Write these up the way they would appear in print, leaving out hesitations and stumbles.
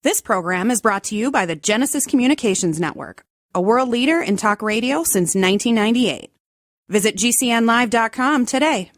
This program is brought to you by the Genesis Communications Network, a world leader in talk radio since 1998. Visit GCNlive.com today.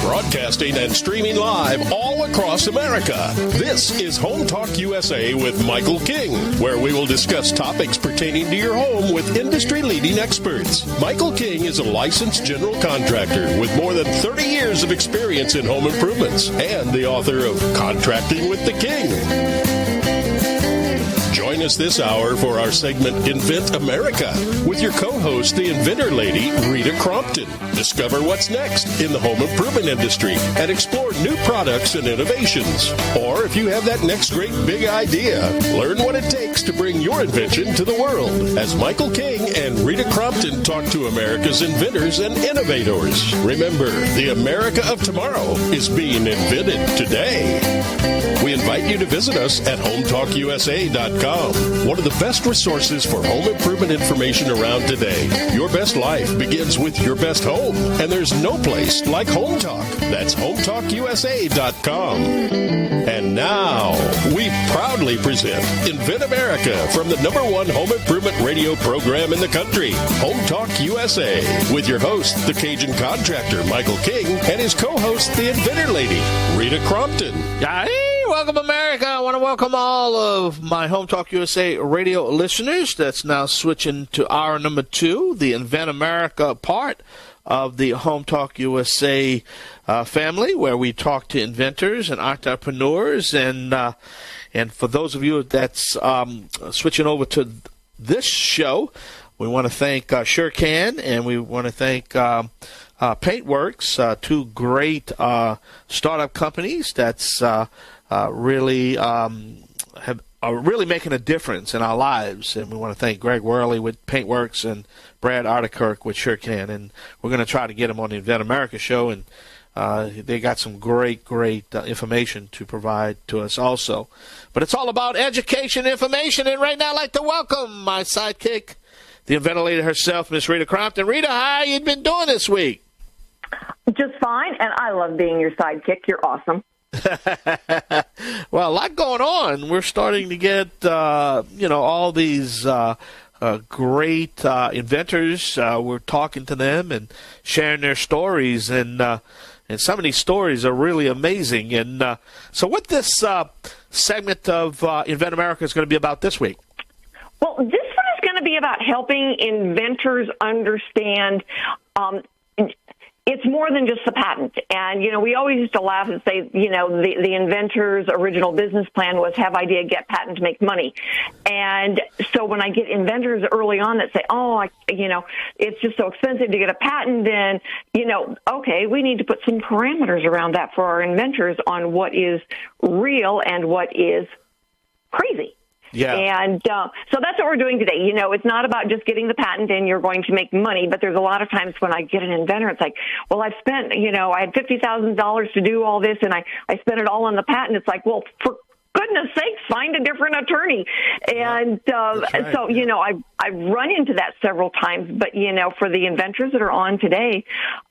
Broadcasting and streaming live all across America. This is Home Talk USA with Michael King, where we will discuss topics pertaining to your home with industry-leading experts. Michael King is a licensed general contractor with more than 30 years of experience in home improvements and the author of Contracting with the King. Join us this hour for our segment Invent America with your co-host, the inventor lady, Rita Crompton. Discover what's next in the home improvement industry and explore new products and innovations. Or if you have that next great big idea, learn what it takes to bring your invention to the world as Michael King and Rita Crompton talk to America's inventors and innovators. Remember, the America of tomorrow is being invented today. We invite you to visit us at HomeTalkUSA.com. One of the best resources for home improvement information around today. Your best life begins with your best home, and there's no place like Home Talk. That's HomeTalkUSA.com. And now, we proudly present Invent America from the #1 home improvement radio program in the country, Home Talk USA, with your host, the Cajun contractor, Michael King, and his co-host, the inventor lady, Rita Crompton. Welcome, America. I want to welcome all of my Home Talk USA radio listeners. That's now switching to hour number 2, the Invent America part of the Home Talk USA family, where we talk to inventors and entrepreneurs. And for those of you that's switching over to this show, we want to thank SureCan, and we want to thank Paintworks, two great startup companies that's really are really making a difference in our lives. And we want to thank Greg Worley with Paintworks and Brad Artikirk with SureCan. And we're going to try to get them on the Invent America show. And they got some great information to provide to us also. But it's all about education, information. And right now I'd like to welcome my sidekick, the inventor lady herself, Miss Rita Crompton. Rita, how you been doing this week? Just fine, and I love being your sidekick. You're awesome. Well, a lot going on. We're starting to get, all these great inventors. We're talking to them and sharing their stories, and some of these stories are really amazing. And so what this segment of Invent America is going to be about this week? Well, this one is going to be about helping inventors understand it's more than just the patent. And, we always used to laugh and say, the inventor's original business plan was have idea, get patent, make money. And so when I get inventors early on that say, it's just so expensive to get a patent, then, okay, we need to put some parameters around that for our inventors on what is real and what is crazy. Yeah. And so that's what we're doing today. It's not about just getting the patent and you're going to make money, but there's a lot of times when I get an inventor, it's like, well, I've spent, I had $50,000 to do all this and I spent it all on the patent. It's like, well, for goodness sakes, find a different attorney. And right. So, I've run into that several times, but, for the inventors that are on today,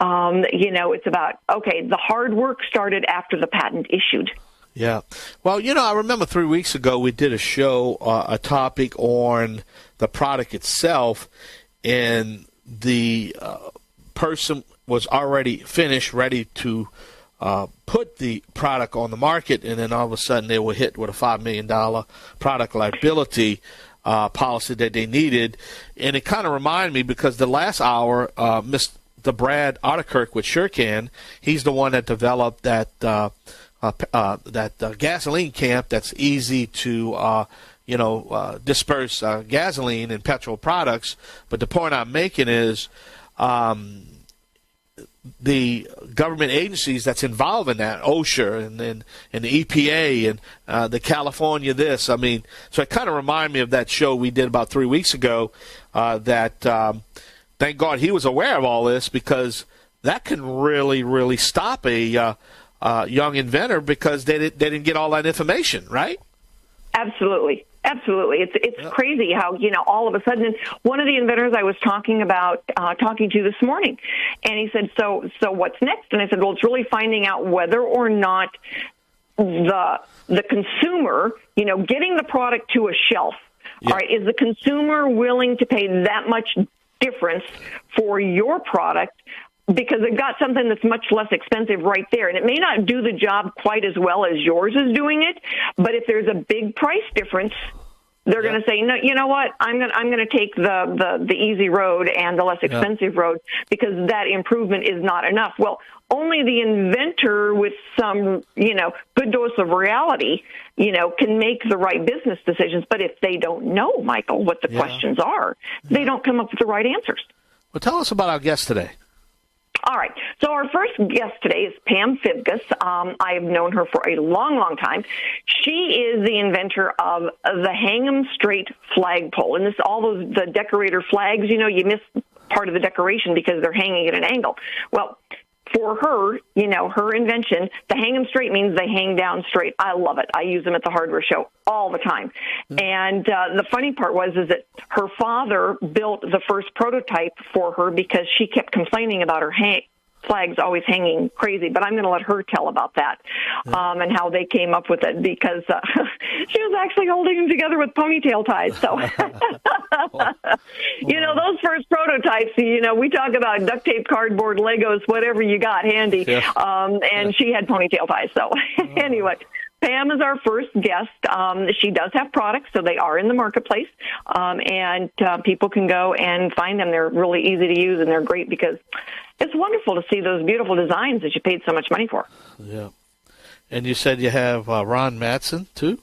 it's about, okay, the hard work started after the patent issued. Yeah. Well, I remember 3 weeks ago we did a show, a topic on the product itself, and the person was already finished, ready to put the product on the market, and then all of a sudden they were hit with a $5 million product liability policy that they needed. And it kind of reminded me, because the last hour, Mr. Brad Artikirk with SureCan, he's the one that developed that gasoline camp that's easy to, disperse gasoline and petrol products. But the point I'm making is the government agencies that's involved in that, OSHA and the EPA and the California this. I mean, so it kind of reminded me of that show we did about 3 weeks ago that thank God he was aware of all this, because that can really, really stop a young inventor, because they didn't get all that information, right? Absolutely. Absolutely. It's crazy how, all of a sudden, and one of the inventors I was talking to this morning, and he said, so what's next? And I said, well, it's really finding out whether or not the consumer, getting the product to a shelf, all right, is the consumer willing to pay that much difference for your product because they've got something that's much less expensive right there. And it may not do the job quite as well as yours is doing it, but if there's a big price difference, they're going to say, no, you know what? I'm going to take the easy road and the less expensive road because that improvement is not enough. Well, only the inventor with some, good dose of reality, can make the right business decisions. But if they don't know, Michael, what the questions are, they don't come up with the right answers. Well, tell us about our guest today. All right. So our first guest today is Pam Fivgas. I have known her for a long, long time. She is the inventor of the HangEm Straight Flag Pole. And the decorator flags, you miss part of the decoration because they're hanging at an angle. Well, for her, her invention, the HangEm Straight means they hang down straight. I love it. I use them at the hardware show all the time. And the funny part is that her father built the first prototype for her because she kept complaining about her flags always hanging crazy. But I'm going to let her tell about that and how they came up with it because she was actually holding them together with ponytail ties. So, those first prototypes, we talk about duct tape, cardboard, Legos, whatever you got handy. And she had ponytail ties. So anyway, Pam is our first guest. She does have products, so they are in the marketplace, and people can go and find them. They're really easy to use, and they're great because it's wonderful to see those beautiful designs that you paid so much money for. Yeah. And you said you have Ron Matson, too?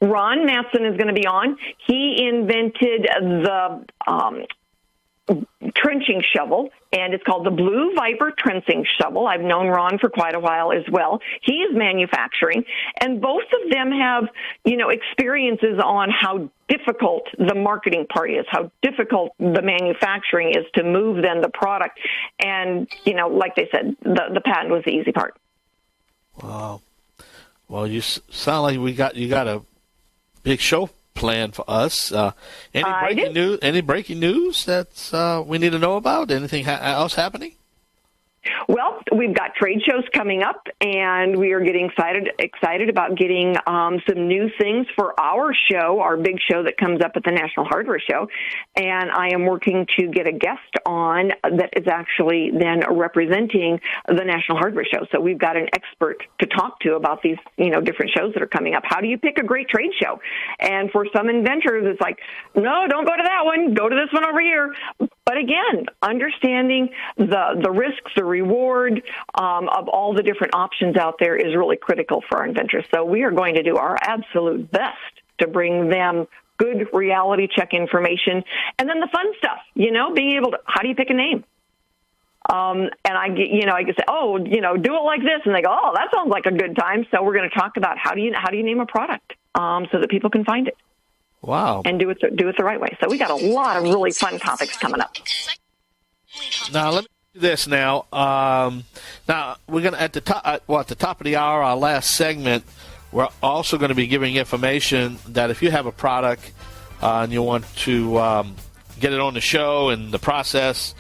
Ron Matson is going to be on. He invented the trenching shovel, and it's called the Blue Viper Trenching Shovel. I've known Ron for quite a while as well. He is manufacturing, and both of them have, experiences on how difficult the marketing part is, how difficult the manufacturing is to move then the product. And, like they said, the patent was the easy part. Wow. Well, you sound like you got a big show planned for us. Any breaking news that we need to know about? Anything else happening? Well, we've got trade shows coming up, and we are getting excited about getting some new things for our show, our big show that comes up at the National Hardware Show. And I am working to get a guest on that is actually then representing the National Hardware Show. So we've got an expert to talk to about these, different shows that are coming up. How do you pick a great trade show? And for some inventors, it's like, no, don't go to that one. Go to this one over here. But again, understanding the risks, the reward of all the different options out there is really critical for our inventors. So we are going to do our absolute best to bring them good reality check information. And then the fun stuff, being able to, how do you pick a name? And I get say, do it like this. And they go, oh, that sounds like a good time. So we're going to talk about how do you name a product so that people can find it. Wow. And do it the right way. So we got a lot of really fun topics coming up. Now, let me do this now. Now, we're going to, at the top of the hour, our last segment, we're also going to be giving information that if you have a product and you want to get it on the show and the process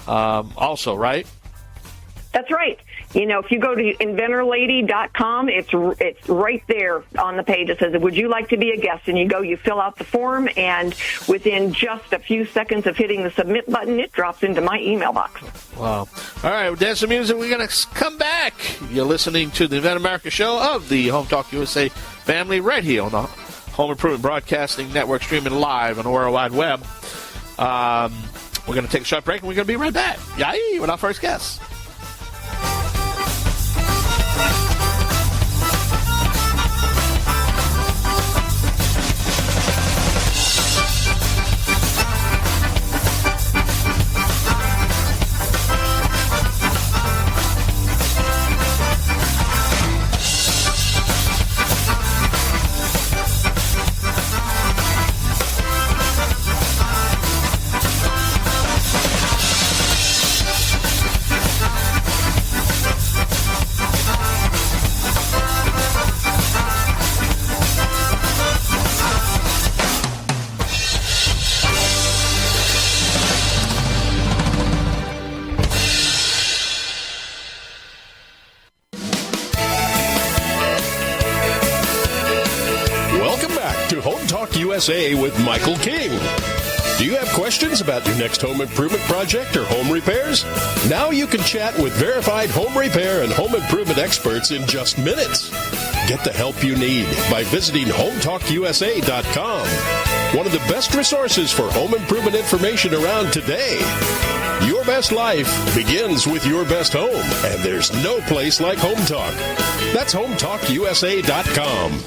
also, right? That's right. If you go to inventorlady.com, it's right there on the page. It says, would you like to be a guest? And you fill out the form, and within just a few seconds of hitting the submit button, it drops into my email box. Wow. All right, well, dance some music. We're going to come back. You're listening to the Invent America show of the Home Talk USA family right here on the Home Improvement Broadcasting Network, streaming live on the World Wide Web. We're going to take a short break, and we're going to be right back. Yay, with our first guest. USA with Michael King. Do you have questions about your next home improvement project or home repairs? Now you can chat with verified home repair and home improvement experts in just minutes. Get the help you need by visiting HomeTalkUSA.com. One of the best resources for home improvement information around today. Your best life begins with your best home, and there's no place like Home Talk. That's HomeTalkUSA.com.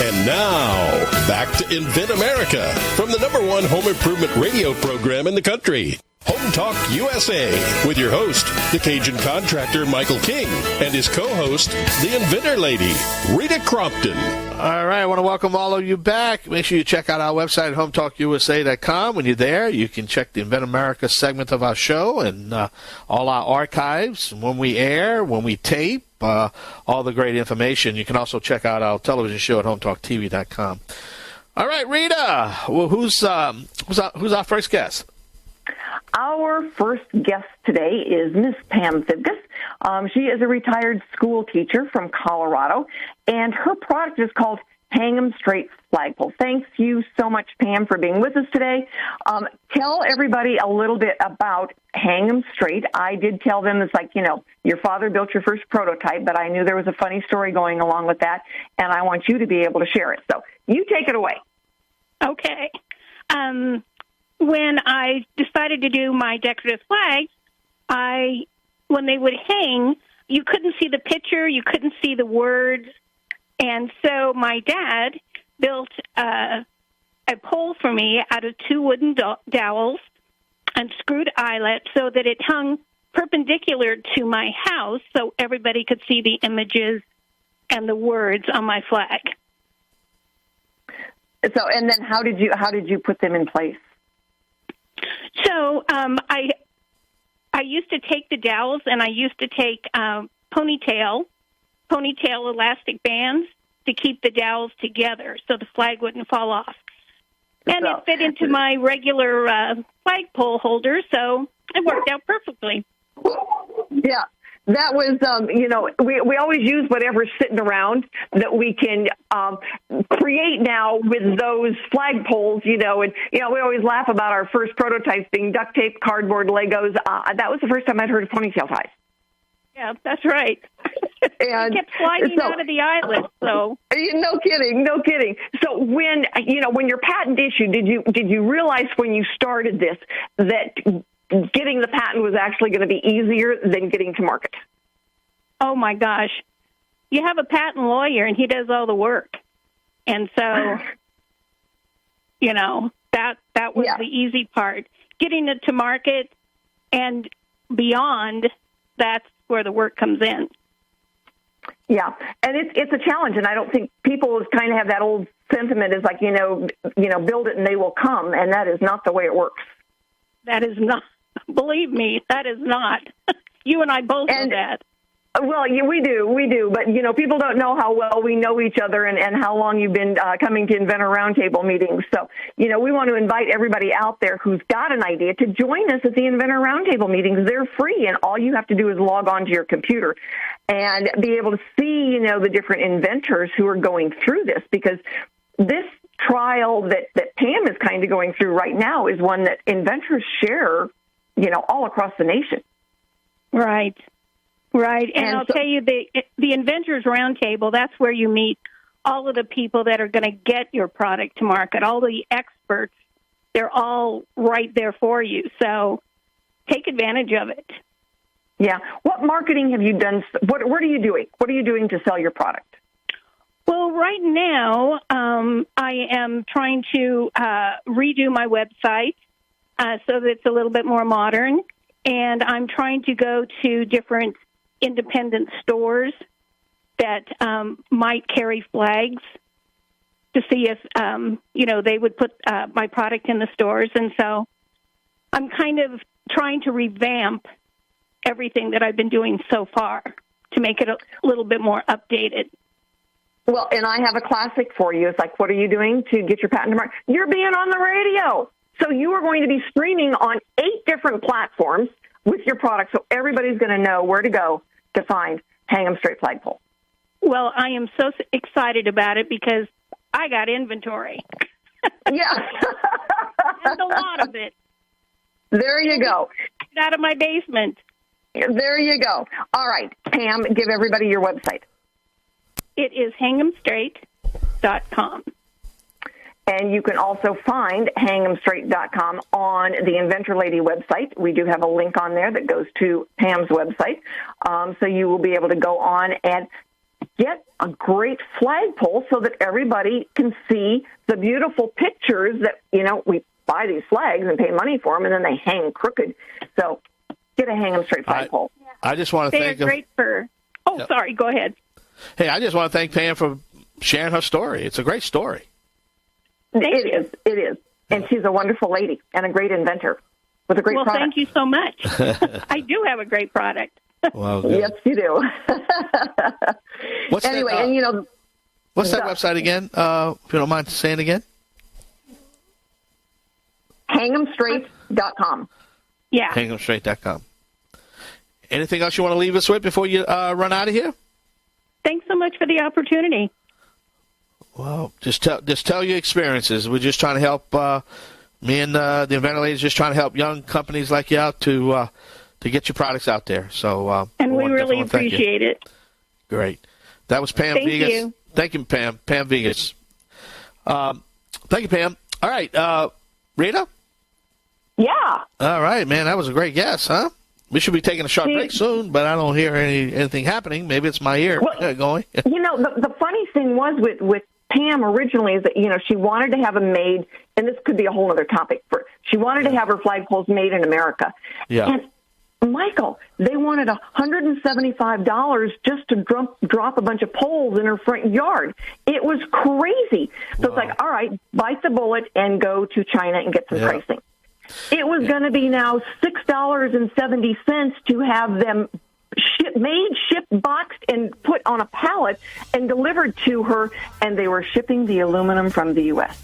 And now, back to Invent America from the #1 home improvement radio program in the country. Home Talk USA with your host, the Cajun contractor Michael King, and his co-host, the Inventor lady, Rita Crompton. All right, I want to welcome all of you back. Make sure you check out our website at HomeTalkUSA.com. When you're there, you can check the Invent America segment of our show and all our archives, when we air, when we tape, all the great information. You can also check out our television show at HomeTalkTV.com. All right, Rita, well, who's our first guest? Our first guest today is Miss Pam Fivgas. She is a retired school teacher from Colorado, and her product is called HangEm Straight Flag Pole. Thanks you so much, Pam, for being with us today. Tell everybody a little bit about HangEm Straight. I did tell them it's like, your father built your first prototype, but I knew there was a funny story going along with that, and I want you to be able to share it. So you take it away. Okay. When I decided to do my decorative flags, when they would hang, you couldn't see the picture, you couldn't see the words, and so my dad built a pole for me out of 2 wooden dowels and screwed eyelets so that it hung perpendicular to my house so everybody could see the images and the words on my flag. So, and then how did you put them in place? So I used to take the dowels and I used to take ponytail elastic bands to keep the dowels together so the flag wouldn't fall off. And it fit into my regular flagpole holder, so it worked out perfectly. Yeah. That was, we always use whatever's sitting around that we can create now with those flagpoles, and, we always laugh about our first prototypes being duct tape, cardboard, Legos. That was the first time I'd heard of ponytail ties. Yeah, that's right. And it kept sliding out of the eyelets, so. No kidding. So when your patent issued, did you realize when you started this that getting the patent was actually going to be easier than getting to market? Oh, my gosh. You have a patent lawyer, and he does all the work. And so, that was the easy part. Getting it to market and beyond, that's where the work comes in. Yeah, and it's a challenge, and I don't think people kind of have that old sentiment is like, build it and they will come, and that is not the way it works. That is not. Believe me, that is not. You and I both know that. Well, yeah, we do. But, people don't know how well we know each other and how long you've been coming to Inventor Roundtable meetings. So, we want to invite everybody out there who's got an idea to join us at the Inventor Roundtable meetings. They're free, and all you have to do is log on to your computer and be able to see, the different inventors who are going through this, because this trial that Pam is kind of going through right now is one that inventors share all across the nation. Right. And I'll tell you, the Inventors Roundtable, that's where you meet all of the people that are going to get your product to market, all the experts. They're all right there for you. So take advantage of it. Yeah. What marketing have you done? What are you doing? What are you doing to sell your product? Well, right now, I am trying to redo my website so that it's a little bit more modern. And I'm trying to go to different independent stores that might carry flags to see if, they would put my product in the stores. And so I'm kind of trying to revamp everything that I've been doing so far to make it a little bit more updated. Well, and I have a classic for you. It's like, what are you doing to get your patent to market? You're being on the radio. So you are going to be streaming on 8 different platforms with your product, so everybody's going to know where to go to find HangEm Straight Flag Pole. Well, I am so excited about it because I got inventory. Yeah. And a lot of it. There you go. Get out of my basement. There you go. All right, Pam, give everybody your website. It is HangEmStraight.com. And you can also find HangEmStraight.com on the Inventor Lady website. We do have a link on there that goes to Pam's website. So you will be able to go on and get a great flagpole so that everybody can see the beautiful pictures that, we buy these flags and pay money for them, and then they hang crooked. So get a HangEm Straight flagpole. I just want to thank They're great for... Oh, yep. Sorry, go ahead. Hey, I just want to thank Pam for sharing her story. It's a great story. It is. And she's a wonderful lady and a great inventor with a great product. Well, thank you so much. I do have a great product. Well, good. Yes, you do. What's anyway, that, and what's that website again? If you don't mind saying again. HangEmStraight.com. Yeah. HangEmStraight.com. Anything else you want to leave us with before you run out of here? Thanks so much for the opportunity. Well, just tell your experiences. We're just trying to help. Me and the Inventor Lady is just trying to help young companies like you out to get your products out there. So, and we really appreciate it. Great. That was Pam Fivgas. Thank you. Thank you, Pam. Pam Fivgas. Thank you, Pam. All right, Rita. Yeah. All right, man. That was a great guess, huh? We should be taking a short break soon, but I don't hear anything happening. Maybe it's my ear going. The funny thing was with Pam originally is that, she wanted to have them made, and this could be a whole other topic. She wanted to have her flagpoles made in America. Yeah. And, Michael, they wanted $175 just to drop a bunch of poles in her front yard. It was crazy. So It's like, all right, bite the bullet and go to China and get some pricing. It was going to be now $6.70 to have them shipped, boxed, and put on a pallet and delivered to her, and they were shipping the aluminum from the U.S.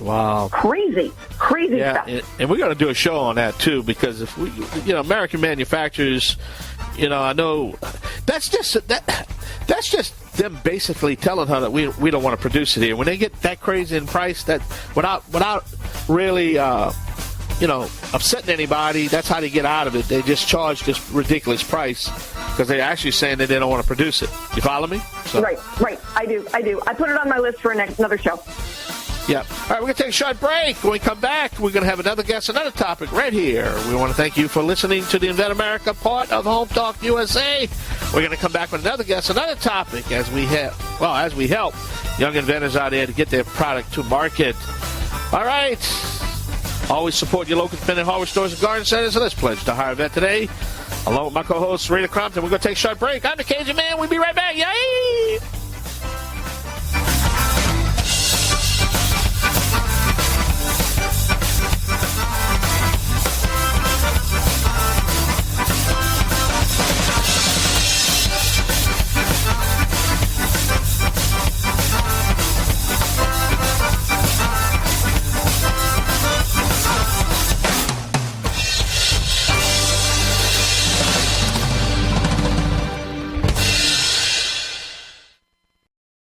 Wow. Crazy stuff. And we're going to do a show on that, too, because if we, American manufacturers, I know that's just them basically telling her that we don't want to produce it here. When they get that crazy in price, that without really, upsetting anybody, that's how they get out of it. They just charge this ridiculous price because they're actually saying that they don't want to produce it. You follow me? So. Right. I do. I put it on my list for another show. Yeah. All right, we're going to take a short break. When we come back, we're going to have another guest, another topic right here. We want to thank you for listening to the Invent America part of Home Talk USA. We're going to come back with another guest, another topic as we help young inventors out there to get their product to market. All right. Always support your local independent hardware stores and garden centers, and let's pledge to hire a vet today. Along with my co-host, Rita Crompton, we're going to take a short break. I'm the Cajun Man. We'll be right back. Yay!